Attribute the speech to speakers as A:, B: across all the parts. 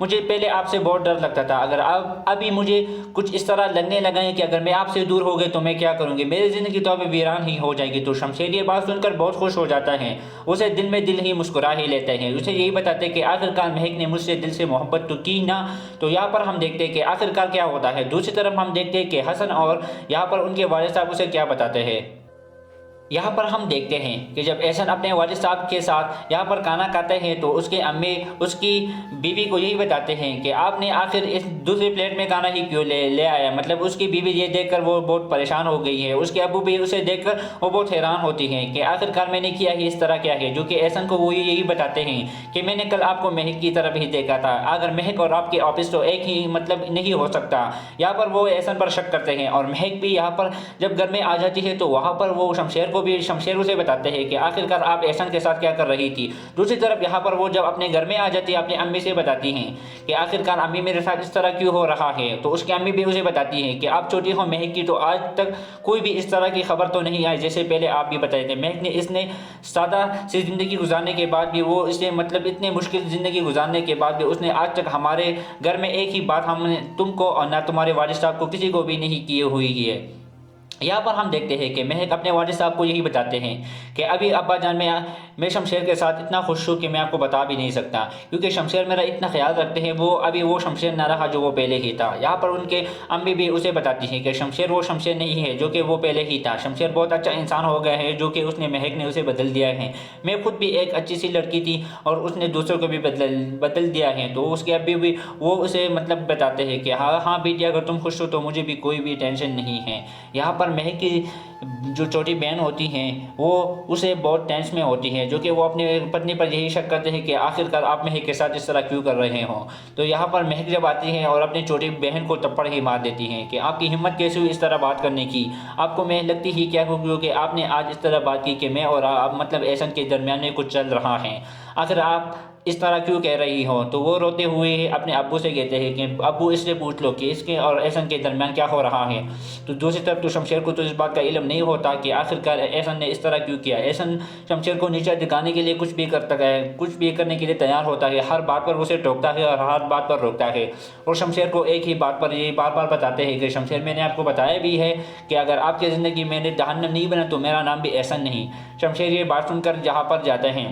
A: مجھے پہلے آپ سے بہت ڈر لگتا تھا، اگر ابھی مجھے کچھ اس طرح لگنے لگا ہے کہ اگر میں آپ سے دور ہو گئے تو میں کیا کروں گی، میری زندگی تو ابھی ویران ہی ہو جائے گی۔ تو شمشیر یہ بات سن کر بہت خوش ہو جاتا ہے، اسے دل میں دل ہی مسکرا ہی لیتے ہیں، اسے یہی بتاتے کہ آخرکار مہک نے مجھ سے دل سے محبت تو کی نا۔ تو یہاں پر ہم دیکھتے ہیں کہ آخرکار کیا ہوتا ہے۔ دوسری طرف ہم دیکھتے ہیں کہ حسن اور یہاں پر ان کے والد صاحب اسے کیا بتاتے ہیں۔ یہاں پر ہم دیکھتے ہیں کہ جب احسن اپنے والد صاحب کے ساتھ یہاں پر کھانا کھاتے ہیں تو اس کے امی اس کی بیوی کو یہی بتاتے ہیں کہ آپ نے آخر اس دوسری پلیٹ میں کھانا ہی کیوں لے آیا، مطلب اس کی بیوی یہ دیکھ کر وہ بہت پریشان ہو گئی ہے، اس کے ابو بھی اسے دیکھ کر وہ بہت حیران ہوتی ہیں کہ آخرکار میں نے کیا ہی اس طرح کیا ہے، جو کہ احسن کو وہ یہی بتاتے ہیں کہ میں نے کل آپ کو مہک کی طرف ہی دیکھا تھا، اگر مہک اور آپ کے آفس تو ایک ہی مطلب نہیں ہو سکتا۔ یہاں پر وہ احسن پر شک کرتے ہیں اور مہک بھی یہاں پر جب گھر میں آ جاتی ہے تو وہاں پر وہ شمشیر اسے بتاتے ہیں کہ آخرکار آپ احسن کے ساتھ کیا کر رہی تھی۔ دوسری طرف یہاں پر وہ جب اپنے گھر میں آ جاتی ہے اپنی امی سے بتاتی ہیں کہ آخرکار امی میرے ساتھ اس طرح کیوں ہو رہا ہے، تو اس کی امی بھی اسے بتاتی ہیں کہ آپ چھوٹی ہو مہک کی تو آج تک کوئی بھی اس طرح کی خبر تو نہیں آئی جیسے پہلے آپ بھی بتائے تھے۔ مہک اس نے سادہ سی زندگی گزارنے کے بعد بھی وہ اسے مطلب اتنے مشکل زندگی گزارنے کے بعد بھی اس نے آج تک ہمارے گھر میں ایک ہی بات ہم نے تم کو اور نہ تمہارے والد صاحب کو کسی کو بھی نہیں کی ہوئی ہے۔ یہاں پر ہم دیکھتے ہیں کہ مہک اپنے والد صاحب کو یہی بتاتے ہیں کہ ابھی ابا جان میں شمشیر کے ساتھ اتنا خوش ہوں کہ میں آپ کو بتا بھی نہیں سکتا، کیونکہ شمشیر میرا اتنا خیال رکھتے ہیں، وہ شمشیر نہ رہا جو وہ پہلے ہی تھا۔ یہاں پر ان کے امی بھی اسے بتاتی ہیں کہ شمشیر وہ شمشیر نہیں ہے جو کہ وہ پہلے ہی تھا، شمشیر بہت اچھا انسان ہو گیا ہے جو کہ اس نے مہک نے اسے بدل دیا ہے، میں خود بھی ایک اچھی سی لڑکی تھی اور اس نے دوسروں کو بھی بدل دیا ہے۔ تو اس کے ابھی بھی وہ اسے مطلب بتاتے ہیں کہ ہاں بیٹی اگر تم خوش ہو تو مجھے بھی کوئی بھی ٹینشن نہیں ہے۔ یہاں پر مہک کی جو چھوٹی بہن ہوتی ہیں وہ اسے بہت ٹینس میں ہوتی ہیں، جو کہ وہ اپنی پتنی پر یہی شک کرتے ہیں کہ آخرکار آپ مہک کے ساتھ اس طرح کیوں کر رہے ہوں۔ تو یہاں پر مہک جب آتی ہیں اور اپنی چھوٹی بہن کو تپڑ ہی مار دیتی ہیں کہ آپ کی ہمت کیسے ہوئی اس طرح بات کرنے کی، آپ کو میں لگتی ہی کیا ہوگی کہ آپ نے آج اس طرح بات کی کہ میں اور آپ مطلب احسن کے درمیان میں کچھ چل رہا ہے، آخر آپ اس طرح کیوں کہہ رہی ہو۔ تو وہ روتے ہوئے اپنے ابو سے کہتے ہیں کہ ابو اس سے پوچھ لو کہ اس کے اور احسن کے درمیان کیا ہو رہا ہے۔ تو دوسری طرف تو شمشیر کو تو اس بات کا علم نہیں ہوتا کہ آخرکار احسن نے اس طرح کیوں کیا۔ احسن شمشیر کو نیچے دکھانے کے لیے کچھ بھی کرتا ہے، کچھ بھی کرنے کے لیے تیار ہوتا ہے، ہر بات پر اسے ٹوکتا ہے اور ہر بات پر روکتا ہے، اور شمشیر کو ایک ہی بات پر یہ بار بار بتاتے ہیں کہ شمشیر میں نے آپ کو بتایا بھی ہے کہ اگر آپ کی زندگی میں نے جہنم نہیں بنا تو میرا نام بھی احسن نہیں۔ شمشیر یہ بات سن کر جہاں پر جاتے ہیں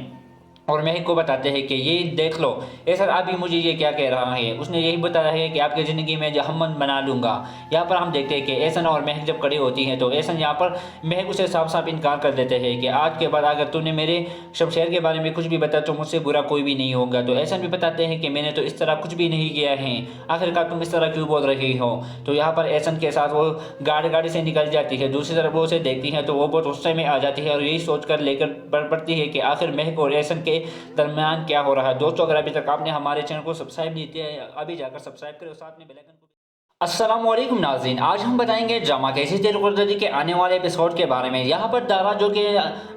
A: اور مہک کو بتاتے ہیں کہ یہ دیکھ لو احسن ابھی مجھے یہ کیا کہہ رہا ہے، اس نے یہی بتایا ہے کہ آپ کی زندگی میں جہنم بنا لوں گا۔ یہاں پر ہم دیکھتے ہیں کہ احسن اور مہک جب کھڑی ہوتی ہیں تو احسن یہاں پر مہک اسے صاف صاف انکار کر دیتے ہیں کہ آج کے بعد اگر تو نے میرے شمشیر کے بارے میں کچھ بھی بتایا تو مجھ سے برا کوئی بھی نہیں ہوگا۔ تو احسن بھی بتاتے ہیں کہ میں نے تو اس طرح کچھ بھی نہیں کیا ہے، آخرکار تم اس طرح کیوں بول رہی ہو۔ تو یہاں پر احسن کے ساتھ وہ گاڑی سے نکل جاتی ہے، دوسری طرف وہ اسے دیکھتی ہے تو وہ بہت غصے میں آ جاتی ہے اور یہی سوچ کر لے کر پڑتی ہے کہ آخر مہک اور احسن کے درمیان کیا ہو رہا ہے۔ دوستو اگر ابھی تک آپ نے ہمارے چینل کو سبسکرائب نہیں کیا ہے ابھی جا کر سبسکرائب کریں اور ساتھ میں بیل آئیکن کو۔ السلام علیکم ناظرین، آج ہم بتائیں گے ڈرامہ کیسی تیری قدرتی کے آنے والے ایپیسوڈ کے بارے میں۔ یہاں پر دارا جو کہ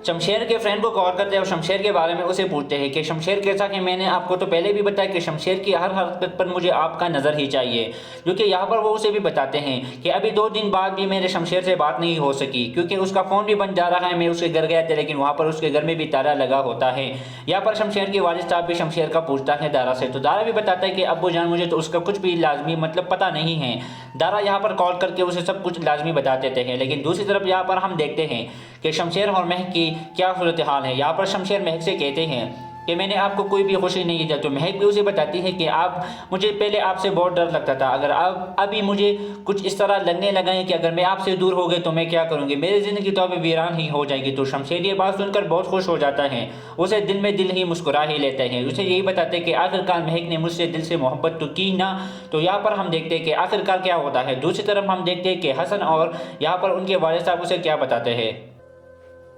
A: شمشیر کے فرینڈ کو کال کرتے ہیں اور شمشیر کے بارے میں اسے پوچھتے ہیں کہ شمشیر کیسا، کہ میں نے آپ کو تو پہلے بھی بتایا کہ شمشیر کی ہر حرکت پر مجھے آپ کا نظر ہی چاہیے، جو کہ یہاں پر وہ اسے بھی بتاتے ہیں کہ ابھی 2 دن بعد بھی میرے شمشیر سے بات نہیں ہو سکی کیونکہ اس کا فون بھی بند جا رہا ہے۔ میں اس کے گھر گیا تھا لیکن وہاں پر اس کے گھر میں بھی تالا لگا ہوتا ہے۔ یہاں پر شمشیر کے والد صاحب بھی شمشیر کا پوچھتا ہے دارا سے، تو دارا بھی بتاتا ہے کہ ابو جان مجھے تو اس کا کچھ بھی لازمی مطلب پتہ نہیں ہے۔ دارا یہاں پر کال کر کے اسے سب کچھ لازمی بتا دیتے ہیں، لیکن دوسری طرف یہاں پر ہم دیکھتے ہیں کہ شمشیر اور مہک کی کیا صورتحال ہے۔ یہاں پر شمشیر مہک سے کہتے ہیں کہ میں نے آپ کو کوئی بھی خوشی نہیں دی، تو مہک بھی اسے بتاتی ہے کہ مجھے پہلے آپ سے بہت ڈر لگتا تھا، اگر ابھی مجھے کچھ اس طرح لگنے لگا ہے کہ اگر میں آپ سے دور ہو گئے تو میں کیا کروں گی، میری زندگی تو ابھی ویران ہی ہو جائے گی۔ تو شمشیر یہ بات سن کر بہت خوش ہو جاتا ہے، اسے دل میں دل ہی مسکرا ہی لیتے ہیں، اسے یہی بتاتے کہ آخرکار مہک نے مجھ سے دل سے محبت تو کی نا۔ تو یہاں پر ہم دیکھتے ہیں کہ آخرکار کیا ہوتا ہے۔ دوسری طرف ہم دیکھتے ہیں کہ حسن اور یہاں پر ان کے والد صاحب اسے کیا بتاتے ہیں۔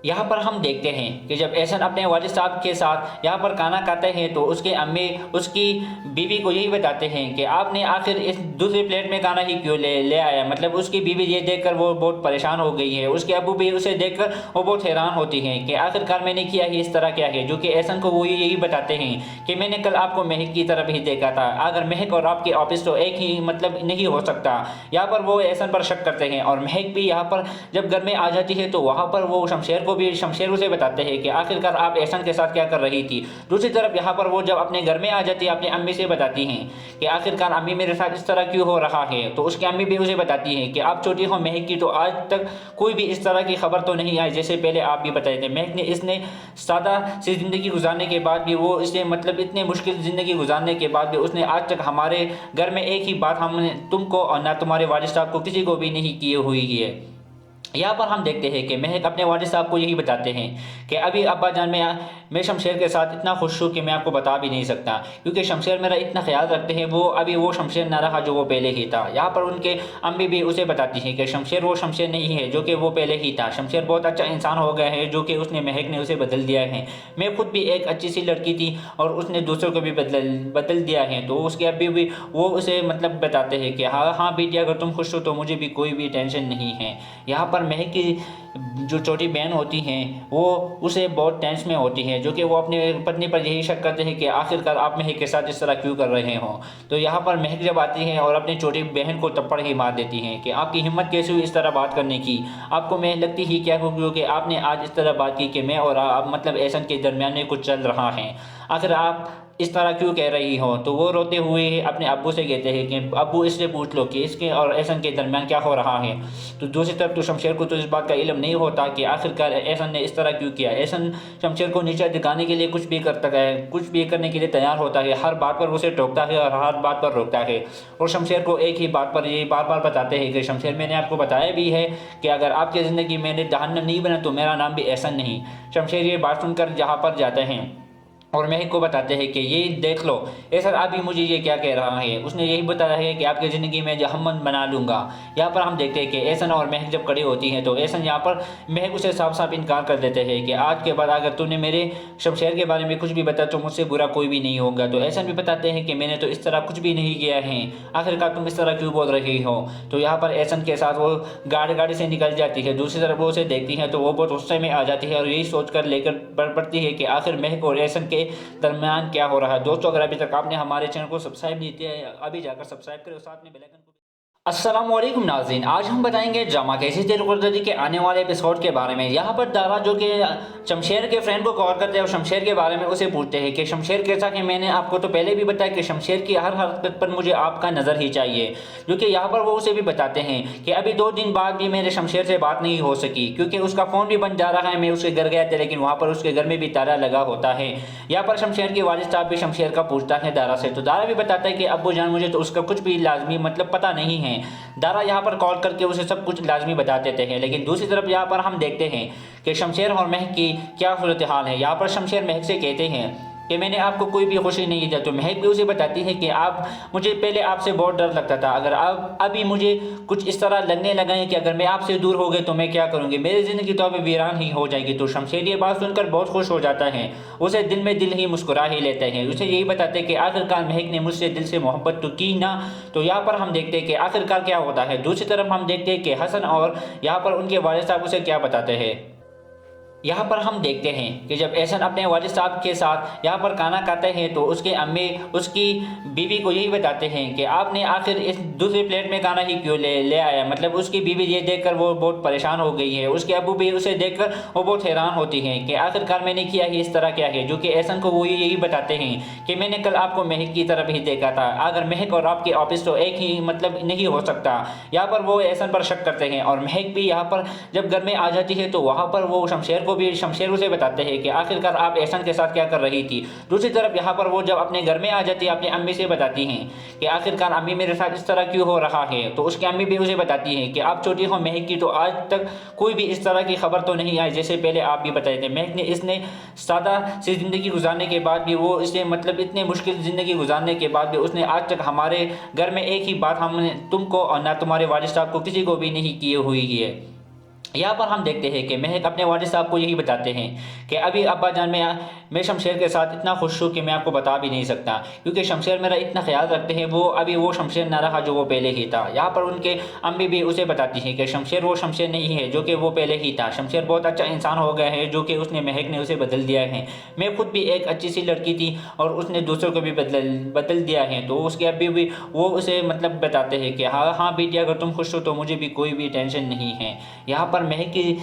A: یہاں پر ہم دیکھتے ہیں کہ جب احسن اپنے والد صاحب کے ساتھ یہاں پر کھانا کھاتے ہیں تو اس کے امی اس کی بیوی کو یہی بتاتے ہیں کہ آپ نے آخر اس دوسری پلیٹ میں کھانا ہی کیوں لے آیا، مطلب اس کی بیوی یہ دیکھ کر وہ بہت پریشان ہو گئی ہے، اس کے ابو بھی اسے دیکھ کر وہ بہت حیران ہوتی ہیں کہ آخرکار میں نے کیا ہی اس طرح کیا ہے، جو کہ احسن کو وہ یہی بتاتے ہیں کہ میں نے کل آپ کو مہک کی طرف ہی دیکھا تھا، اگر مہک اور آپ کے آفس تو ایک ہی مطلب نہیں ہو سکتا۔ یہاں پر وہ احسن پر شک کرتے ہیں اور مہک بھی یہاں پر جب گھر میں آ جاتی ہے تو وہاں پر وہ شمشیر کو بھی شمشیر اسے بتاتے ہیں کہ آخرکار آپ احسن کے ساتھ کیا کر رہی تھی۔ دوسری طرف یہاں پر وہ جب اپنے گھر میں آ جاتی ہے اپنی امی سے بتاتی ہیں کہ آخرکار امی میرے ساتھ اس طرح کیوں ہو رہا ہے، تو اس کی امی بھی اسے بتاتی ہیں کہ آپ چھوٹی ہو مہک کی تو آج تک کوئی بھی اس طرح کی خبر تو نہیں آئی جیسے پہلے آپ بھی بتائے تھے۔ مہک نے اس نے سادہ سی زندگی گزارنے کے بعد بھی وہ اسے مطلب اتنے مشکل زندگی گزارنے کے بعد بھی اس نے آج تک ہمارے گھر میں ایک ہی بات ہم نے تم کو اور نہ تمہارے والد صاحب کو کسی کو بھی نہیں کی ہوئی ہے۔ یہاں پر ہم دیکھتے ہیں کہ مہک اپنے والد صاحب کو یہی بتاتے ہیں کہ ابھی ابا جان میں شمشیر کے ساتھ اتنا خوش ہوں کہ میں آپ کو بتا بھی نہیں سکتا، کیونکہ شمشیر میرا اتنا خیال رکھتے ہیں، وہ ابھی وہ شمشیر نہ رہا جو وہ پہلے ہی تھا۔ یہاں پر ان کے امی بھی اسے بتاتی ہیں کہ شمشیر وہ شمشیر نہیں ہے جو کہ وہ پہلے ہی تھا، شمشیر بہت اچھا انسان ہو گیا ہے جو کہ اس نے مہک نے اسے بدل دیا ہے۔ میں خود بھی ایک اچھی سی لڑکی تھی اور اس نے دوسروں کو بھی بدل دیا ہے، تو اس کے ابھی بھی وہ اسے مطلب بتاتے ہیں کہ ہاں بیٹی اگر تم خوش ہو تو مجھے بھی کوئی بھی ٹینشن نہیں ہے۔ یہاں پر مہک کی جو چھوٹی بہن ہوتی ہیں وہ اسے بہت ٹینس میں ہوتی ہے، جو کہ وہ اپنے پتنی پر یہی شک کرتے ہیں کہ آخرکار آپ مہک کے ساتھ اس طرح کیوں کر رہے ہوں۔ تو یہاں پر مہک جب آتی ہے اور اپنی چھوٹی بہن کو تپڑ ہی مار دیتی ہیں کہ آپ کی ہمت کیسے ہوئی اس طرح بات کرنے کی، آپ کو میں لگتی ہی کیا ہوگی کہ آپ نے آج اس طرح بات کی کہ میں اور آپ مطلب احسن کے درمیان میں کچھ چل رہا ہے، آخر آپ اس طرح کیوں کہہ رہی ہو۔ تو وہ روتے ہوئے اپنے ابو سے کہتے ہیں کہ ابو اس سے پوچھ لو کہ اس کے اور احسن کے درمیان کیا ہو رہا ہے۔ تو دوسری طرف تو شمشیر کو تو اس بات کا علم نہیں ہوتا کہ آخرکار احسن نے اس طرح کیوں کیا۔ احسن شمشیر کو نیچے دکھانے کے لیے کچھ بھی کرتا ہے، کچھ بھی کرنے کے لیے تیار ہوتا ہے، ہر بات پر اسے ٹوکتا ہے اور ہر بات پر روکتا ہے، اور شمشیر کو ایک ہی بات پر یہ بار بار بتاتے ہیں کہ شمشیر میں نے آپ کو بتایا بھی ہے کہ اگر آپ کی زندگی میں نے جہنم نہیں بنا تو میرا نام بھی احسن نہیں۔ شمشیر یہ بات سن کر جہاں پر جاتے ہیں اور مہک کو بتاتے ہیں کہ یہ دیکھ لو احسن ابھی مجھے یہ کیا کہہ رہا ہے، اس نے یہی بتایا ہے کہ آپ کی زندگی میں جہنم بنا لوں گا۔ یہاں پر ہم دیکھتے ہیں کہ احسن اور مہک جب کھڑی ہوتی ہیں تو احسن یہاں پر مہک اسے صاف صاف انکار کر دیتے ہیں کہ آج کے بعد اگر تو نے میرے شمشیر کے بارے میں کچھ بھی بتایا تو مجھ سے برا کوئی بھی نہیں ہوگا۔ تو احسن بھی بتاتے ہیں کہ میں نے تو اس طرح کچھ بھی نہیں کیا ہے، آخرکار تم اس طرح کیوں بول رہی ہو۔ تو یہاں پر احسن کے ساتھ وہ گاڑی سے نکل جاتی ہے، دوسری طرف وہ اسے دیکھتی ہے تو وہ بہت غصے میں آ جاتی ہے اور یہی سوچ کر لے کر پڑتی ہے کہ آخر مہک اور احسن کے درمیان کیا ہو رہا ہے۔ دوستو اگر ابھی تک آپ نے ہمارے چینل کو سبسکرائب نہیں کیا ہے ابھی جا کر سبسکرائب کریں اور ساتھ میں بیل آئیکن کو۔ السلام علیکم ناظرین، آج ہم بتائیں گے ڈرامہ کیسی تیری قدرتی کے آنے والے ایپیسوڈ کے بارے میں۔ یہاں پر دارا جو کہ شمشیر کے فرینڈ کو کال کرتے ہیں اور شمشیر کے بارے میں اسے پوچھتے ہیں کہ شمشیر کیسا، کہ میں نے آپ کو تو پہلے بھی بتایا کہ شمشیر کی ہر حرکت پر مجھے آپ کا نظر ہی چاہیے، جو کہ یہاں پر وہ اسے بھی بتاتے ہیں کہ ابھی 2 دن بعد بھی میرے شمشیر سے بات نہیں ہو سکی کیونکہ اس کا فون بھی بند جا رہا ہے۔ میں اس کے گھر گیا تھا لیکن وہاں پر اس کے گھر میں بھی تالا لگا ہوتا ہے۔ یہاں پر شمشیر کے والد صاحب بھی شمشیر کا پوچھتا ہے دارا سے، تو دارا بھی بتاتا ہے کہ ابو جان مجھے تو اس کا کچھ بھی لازمی مطلب پتہ نہیں ہے۔ دارا یہاں پر کال کر کے اسے سب کچھ لازمی بتا دیتے ہیں، لیکن دوسری طرف یہاں پر ہم دیکھتے ہیں کہ شمشیر اور مہک کی کیا صورتحال ہے۔ یہاں پر شمشیر مہک سے کہتے ہیں کہ میں نے آپ کو کوئی بھی خوشی نہیں دی، تو مہک بھی اسے بتاتی ہے کہ مجھے پہلے آپ سے بہت ڈر لگتا تھا، اگر ابھی مجھے کچھ اس طرح لگنے لگا ہے کہ اگر میں آپ سے دور ہو گئے تو میں کیا کروں گی، میری زندگی تو ابھی ویران ہی ہو جائے گی۔ تو شمشیر یہ بات سن کر بہت خوش ہو جاتا ہے، اسے دل میں دل ہی مسکرا ہی لیتے ہیں، اسے یہی بتاتے کہ آخرکار مہک نے مجھ سے دل سے محبت تو کی نا۔ تو یہاں پر ہم دیکھتے ہیں کہ آخرکار کیا ہوتا ہے۔ دوسری طرف ہم دیکھتے ہیں کہ حسن اور یہاں پر ان کے والد صاحب اسے کیا بتاتے ہیں۔ یہاں پر ہم دیکھتے ہیں کہ جب احسن اپنے والد صاحب کے ساتھ یہاں پر کھانا کھاتے ہیں تو اس کے امی اس کی بیوی کو یہی بتاتے ہیں کہ آپ نے آخر اس دوسری پلیٹ میں کھانا ہی کیوں لے آیا، مطلب اس کی بیوی یہ دیکھ کر وہ بہت پریشان ہو گئی ہے، اس کے ابو بھی اسے دیکھ کر وہ بہت حیران ہوتی ہیں کہ آخرکار میں نے کیا ہی اس طرح کیا ہے، جو کہ احسن کو وہ یہی بتاتے ہیں کہ میں نے کل آپ کو مہک کی طرف ہی دیکھا تھا، اگر مہک اور آپ کے آفس تو ایک ہی مطلب نہیں ہو سکتا۔ یہاں پر وہ احسن پر شک کرتے ہیں اور مہک بھی یہاں پر جب گھر میں آ جاتی ہے تو وہاں پر وہ شمشیر اسے بتاتے ہیں کہ آخرکار آپ احسن کے ساتھ کیا کر رہی تھی۔ دوسری طرف یہاں پر وہ جب اپنے گھر میں آ جاتی ہے اپنی امی سے بتاتی ہیں کہ آخرکار امی میرے ساتھ اس طرح کیوں ہو رہا ہے، تو اس کی امی بھی اسے بتاتی ہیں کہ آپ چھوٹی ہو مہک کی تو آج تک کوئی بھی اس طرح کی خبر تو نہیں آئی جیسے پہلے آپ بھی بتائے تھے۔ مہک نے اس نے سادہ سی زندگی گزارنے کے بعد بھی وہ اسے مطلب اتنے مشکل زندگی گزارنے کے بعد بھی اس نے آج تک ہمارے گھر میں ایک ہی بات ہم نے تم کو اور نہ تمہارے والد صاحب کو کسی کو بھی نہیں کی ہوئی ہے۔ یہاں پر ہم دیکھتے ہیں کہ مہک اپنے والد صاحب کو یہی بتاتے ہیں کہ ابھی ابا جان میں شمشیر کے ساتھ اتنا خوش ہوں کہ میں آپ کو بتا بھی نہیں سکتا، کیونکہ شمشیر میرا اتنا خیال رکھتے ہیں، وہ ابھی وہ شمشیر نہ رہا جو وہ پہلے ہی تھا۔ یہاں پر ان کے امی بھی اسے بتاتی ہیں کہ شمشیر وہ شمشیر نہیں ہے جو کہ وہ پہلے ہی تھا، شمشیر بہت اچھا انسان ہو گیا ہے جو کہ اس نے مہک نے اسے بدل دیا ہے۔ میں خود بھی ایک اچھی سی لڑکی تھی اور اس نے دوسروں کو بھی بدل دیا ہے، تو اس کے ابھی بھی وہ اسے مطلب بتاتے ہیں کہ ہاں بیٹی اگر تم خوش ہو تو مجھے بھی کوئی بھی ٹینشن نہیں ہے۔ یہاں پر مہک کی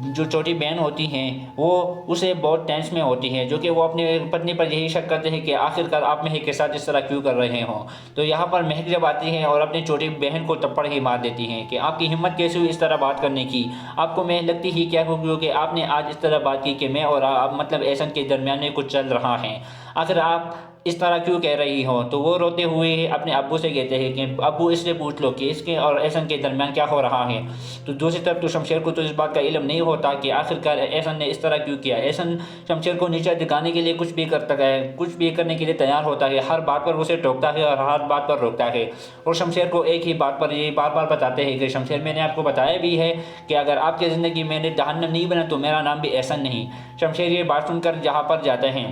A: جو چھوٹی بہن ہوتی ہیں وہ اسے بہت ٹینس میں ہوتی ہیں، جو کہ وہ اپنی پتنی پر یہی شک کرتے ہیں کہ آخرکار آپ مہک کے ساتھ اس طرح کیوں کر رہے ہوں۔ تو یہاں پر مہک جب آتی ہیں اور اپنی چھوٹی بہن کو تپڑ ہی مار دیتی ہیں کہ آپ کی ہمت کیسے ہوئی اس طرح بات کرنے کی، آپ کو میں لگتی ہی کیا ہوگی کہ آپ نے آج اس طرح بات کی کہ میں اور آپ مطلب احسن کے درمیان میں کچھ چل رہا ہے، آخر آپ اس طرح کیوں کہہ رہی ہو۔ تو وہ روتے ہوئے اپنے ابو سے کہتے ہیں کہ ابو اس سے پوچھ لو کہ اس کے اور احسن کے درمیان کیا ہو رہا ہے۔ تو دوسری طرف تو شمشیر کو تو اس بات کا علم نہیں ہوتا کہ آخرکار احسن نے اس طرح کیوں کیا۔ احسن شمشیر کو نیچے دکھانے کے لیے کچھ بھی کرتا ہے، کچھ بھی کرنے کے لیے تیار ہوتا ہے، ہر بات پر اسے ٹوکتا ہے اور ہر بات پر روکتا ہے، اور شمشیر کو ایک ہی بات پر یہ بار بار بتاتے ہیں کہ شمشیر میں نے آپ کو بتایا بھی ہے کہ اگر آپ کی زندگی میں نے جہنم نہیں بنا تو میرا نام بھی احسن نہیں۔ شمشیر یہ بات سن کر جہاں پر جاتے ہیں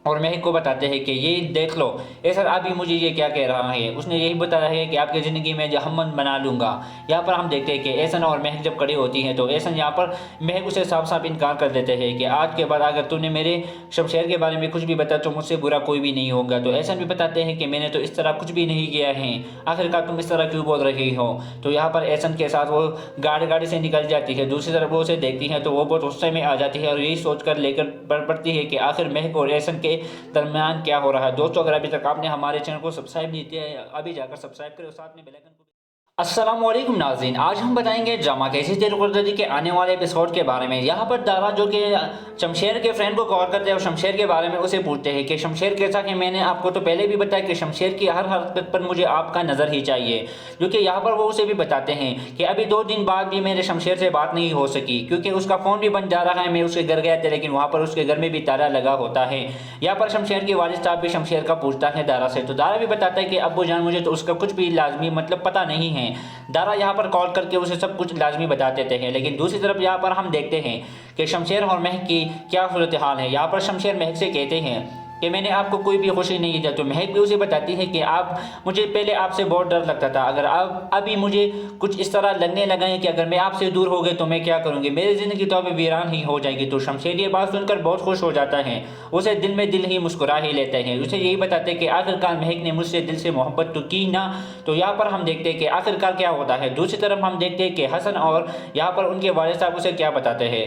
A: اور مہک کو بتاتے ہیں کہ یہ دیکھ لو احسن ابھی مجھے یہ کیا کہہ رہا ہے، اس نے یہی بتایا ہے کہ آپ کی زندگی میں جہنم بنا لوں گا۔ یہاں پر ہم دیکھتے ہیں کہ احسن اور مہک جب کھڑی ہوتی ہیں تو احسن یہاں پر مہک اسے صاف صاف انکار کر دیتے ہیں کہ آج کے بعد اگر تو نے میرے شمشیر کے بارے میں کچھ بھی بتایا تو مجھ سے برا کوئی بھی نہیں ہوگا۔ تو احسن بھی بتاتے ہیں کہ میں نے تو اس طرح کچھ بھی نہیں کیا ہے، آخرکار تم اس طرح کیوں بول رہی ہو۔ تو یہاں پر احسن کے ساتھ وہ گاڑی سے نکل جاتی ہے، دوسری طرف وہ اسے دیکھتی ہے تو وہ بہت غصے میں آ جاتی ہے اور یہی سوچ کر لے کر بڑھ پڑتی ہے کہ آخر مہک اور احسن کے درمیان کیا ہو رہا ہے۔ دوستو اگر ابھی تک آپ نے ہمارے چینل کو سبسکرائب نہیں کیا ہے ابھی جا کر سبسکرائب کریں اور ساتھ میں بیل آئیکن کو۔ السلام علیکم ناظرین، آج ہم بتائیں گے ڈرامہ کیسی تیری قدرتی کے آنے والے ایپیسوڈ کے بارے میں۔ یہاں پر دارا جو کہ شمشیر کے فرینڈ کو کال کرتے ہیں اور شمشیر کے بارے میں اسے پوچھتے ہیں کہ شمشیر کیسا، کہ میں نے آپ کو تو پہلے بھی بتایا کہ شمشیر کی ہر حرکت پر مجھے آپ کا نظر ہی چاہیے، جو کہ یہاں پر وہ اسے بھی بتاتے ہیں کہ ابھی 2 دن بعد بھی میرے شمشیر سے بات نہیں ہو سکی کیونکہ اس کا فون بھی بند جا رہا ہے۔ میں اس کے گھر گیا تھا لیکن وہاں پر اس کے گھر میں بھی تالا لگا ہوتا ہے۔ یہاں پر شمشیر کے والد صاحب بھی شمشیر کا پوچھتا ہے دارا سے، تو دارا بھی بتاتا ہے کہ ابو جان مجھے تو اس کا کچھ بھی لازمی مطلب پتہ نہیں ہے۔ دارا یہاں پر کال کر کے اسے سب کچھ لازمی بتا دیتے ہیں، لیکن دوسری طرف یہاں پر ہم دیکھتے ہیں کہ شمشیر اور مہک کی کیا صورتحال ہے۔ یہاں پر شمشیر مہک سے کہتے ہیں کہ میں نے آپ کو کوئی بھی خوشی نہیں دی، تو مہک بھی اسے بتاتی ہے کہ مجھے پہلے آپ سے بہت ڈر لگتا تھا، اگر ابھی مجھے کچھ اس طرح لگنے لگا ہے کہ اگر میں آپ سے دور ہو گئے تو میں کیا کروں گی، میری زندگی تو ابھی ویران ہی ہو جائے گی۔ تو شمشیر یہ بات سن کر بہت خوش ہو جاتا ہے، اسے دل میں دل ہی مسکرا ہی لیتے ہیں، اسے یہی بتاتے ہیں کہ آخرکار مہک نے مجھ سے دل سے محبت تو کی نا۔ تو یہاں پر ہم دیکھتے ہیں کہ آخرکار کیا ہوتا ہے۔ دوسری طرف ہم دیکھتے ہیں کہ حسن اور یہاں پر ان کے والد صاحب اسے کیا بتاتے ہیں۔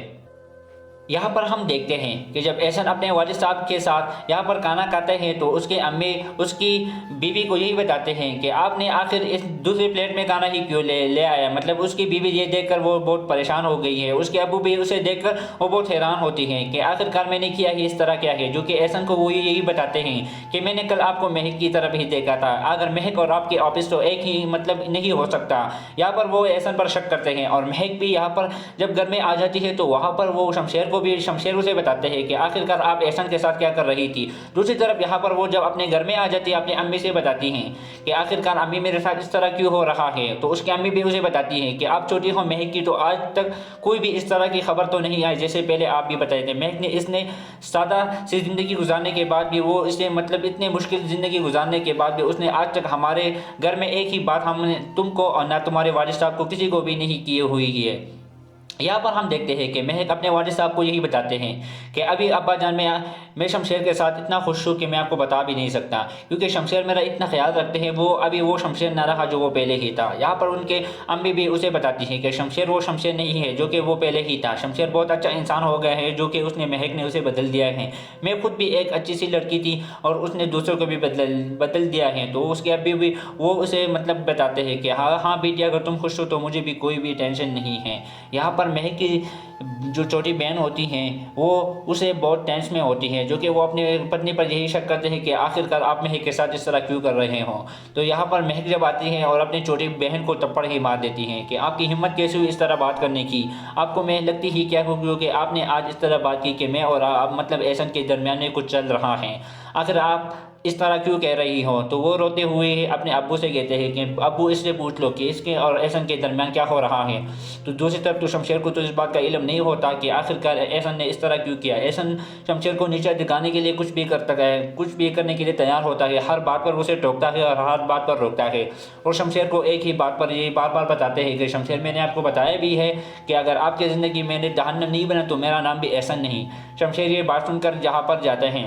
A: یہاں پر ہم دیکھتے ہیں کہ جب احسن اپنے والد صاحب کے ساتھ یہاں پر کھانا کھاتے ہیں تو اس کے امی اس کی بیوی کو یہی بتاتے ہیں کہ آپ نے آخر اس دوسری پلیٹ میں کھانا ہی کیوں لے آیا، مطلب اس کی بیوی یہ دیکھ کر وہ بہت پریشان ہو گئی ہے، اس کے ابو بھی اسے دیکھ کر وہ بہت حیران ہوتی ہیں کہ آخرکار میں نے کیا ہی اس طرح کیا ہے، جو کہ احسن کو وہ یہی بتاتے ہیں کہ میں نے کل آپ کو مہک کی طرف ہی دیکھا تھا، اگر مہک اور آپ کے آفس تو ایک ہی مطلب نہیں ہو سکتا۔ یہاں پر وہ احسن پر شک کرتے ہیں اور مہک بھی یہاں پر جب گھر میں آ جاتی ہے تو وہاں پر وہ شمشیر اسے بتاتے ہیں کہ آخرکار آپ احسن کے ساتھ کیا کر رہی تھی۔ دوسری طرف یہاں پر وہ جب اپنے گھر میں آ جاتی ہے اپنی امی سے بتاتی ہیں کہ آخرکار امی میرے ساتھ اس طرح کیوں ہو رہا ہے، تو اس کی امی بھی اسے بتاتی ہیں کہ آپ چھوٹی ہو مہک کی تو آج تک کوئی بھی اس طرح کی خبر تو نہیں آئی جیسے پہلے آپ بھی بتائے تھے۔ مہک نے اس نے سادہ سی زندگی گزارنے کے بعد بھی وہ اسے مطلب اتنے مشکل زندگی گزارنے کے بعد بھی اس نے آج تک ہمارے گھر میں ایک ہی بات ہم نے تم کو اور نہ تمہارے والد صاحب کو کسی کو بھی نہیں کی ہوئی ہے۔ یہاں پر ہم دیکھتے ہیں کہ مہک اپنے والد صاحب کو یہی بتاتے ہیں کہ ابھی ابا جان میں شمشیر کے ساتھ اتنا خوش ہوں کہ میں آپ کو بتا بھی نہیں سکتا، کیونکہ شمشیر میرا اتنا خیال رکھتے ہیں، وہ شمشیر نہ رہا جو وہ پہلے ہی تھا۔ یہاں پر ان کے امی بھی اسے بتاتی ہیں کہ شمشیر وہ شمشیر نہیں ہے جو کہ وہ پہلے ہی تھا، شمشیر بہت اچھا انسان ہو گیا ہے جو کہ اس نے مہک نے اسے بدل دیا ہے۔ میں خود بھی ایک اچھی سی لڑکی تھی اور اس نے دوسروں کو بھی بدل دیا ہے۔ تو اس کے ابھی بھی وہ اسے مطلب بتاتے ہیں کہ ہاں بیٹی اگر تم خوش ہو تو مجھے بھی کوئی بھی ٹینشن نہیں ہے۔ یہاں پر مہک کی جو چھوٹی بہن ہوتی ہیں وہ اسے بہت ٹینس میں ہوتی ہیں، جو کہ وہ اپنی پتنی پر یہی شک کرتے ہیں کہ آخرکار آپ مہک کے ساتھ اس طرح کیوں کر رہے ہوں۔ تو یہاں پر مہک جب آتی ہیں اور اپنی چھوٹی بہن کو تپڑ ہی مار دیتی ہیں کہ آپ کی ہمت کیسے ہوئی اس طرح بات کرنے کی، آپ کو میں لگتی ہی کیا ہوگی کہ آپ نے آج اس طرح بات کی کہ میں اور آپ مطلب احسن کے درمیان میں کچھ چل رہا ہے، آخر آپ اس طرح کیوں کہہ رہی ہو۔ تو وہ روتے ہوئے اپنے ابو سے کہتے ہیں کہ ابو اس سے پوچھ لو کہ اس کے اور احسن کے درمیان کیا ہو رہا ہے۔ تو دوسری طرف تو شمشیر کو تو اس بات کا علم نہیں ہوتا کہ آخرکار احسن نے اس طرح کیوں کیا۔ احسن شمشیر کو نیچے دکھانے کے لیے کچھ بھی کرتا ہے، کچھ بھی کرنے کے لیے تیار ہوتا ہے، ہر بات پر اسے ٹوکتا ہے اور ہر بات پر روکتا ہے، اور شمشیر کو ایک ہی بات پر یہ بار بار بتاتے ہیں کہ شمشیر میں نے آپ کو بتایا بھی ہے کہ اگر آپ کی زندگی میں نے جہنم نہیں بنا تو میرا نام بھی احسن نہیں۔ شمشیر یہ بات سن کر جہاں پر جاتے ہیں